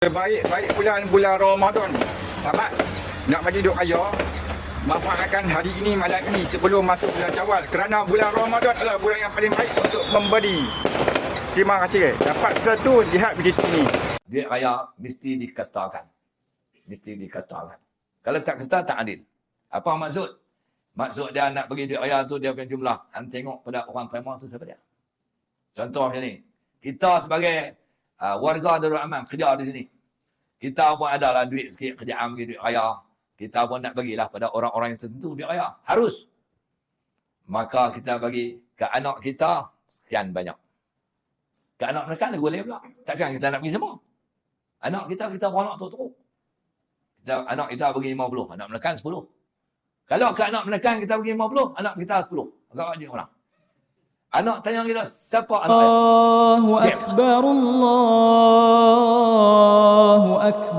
Baik bulan Ramadan. Sahabat, nak bagi duit raya, manfaatkan hari ini, malam ini sebelum masuk bulan Syawal, kerana bulan Ramadan adalah bulan yang paling baik untuk memberi. Terima kasih. Dapat sesuatu, lihat video ini. Duit raya mesti dikastakan. Mesti dikastakan. Kalau tak kasta, tak adil. Apa maksud? Maksud dia nak bagi duit raya tu, dia punya jumlah. Han tengok pada orang prema tu siapa dia. Contoh macam ni. Kita sebagai warga Darul Aman, kerja di sini. Kita pun adalah duit sikit, kerjaan bagi duit raya. Kita pun nak bagilah pada orang-orang yang tertentu duit raya. Harus. Maka kita bagi ke anak kita sekian banyak. Ke anak mereka boleh pula. Takkan kita nak bagi semua. Anak kita beranak teruk. Anak kita bagi 50, anak menekan 10. Kalau ke anak menekan kita bagi 50, anak kita 10. Agak wajib orang. Anak tanya kita, siapa anak dia? Allahu Akbar, Allahu Akbar.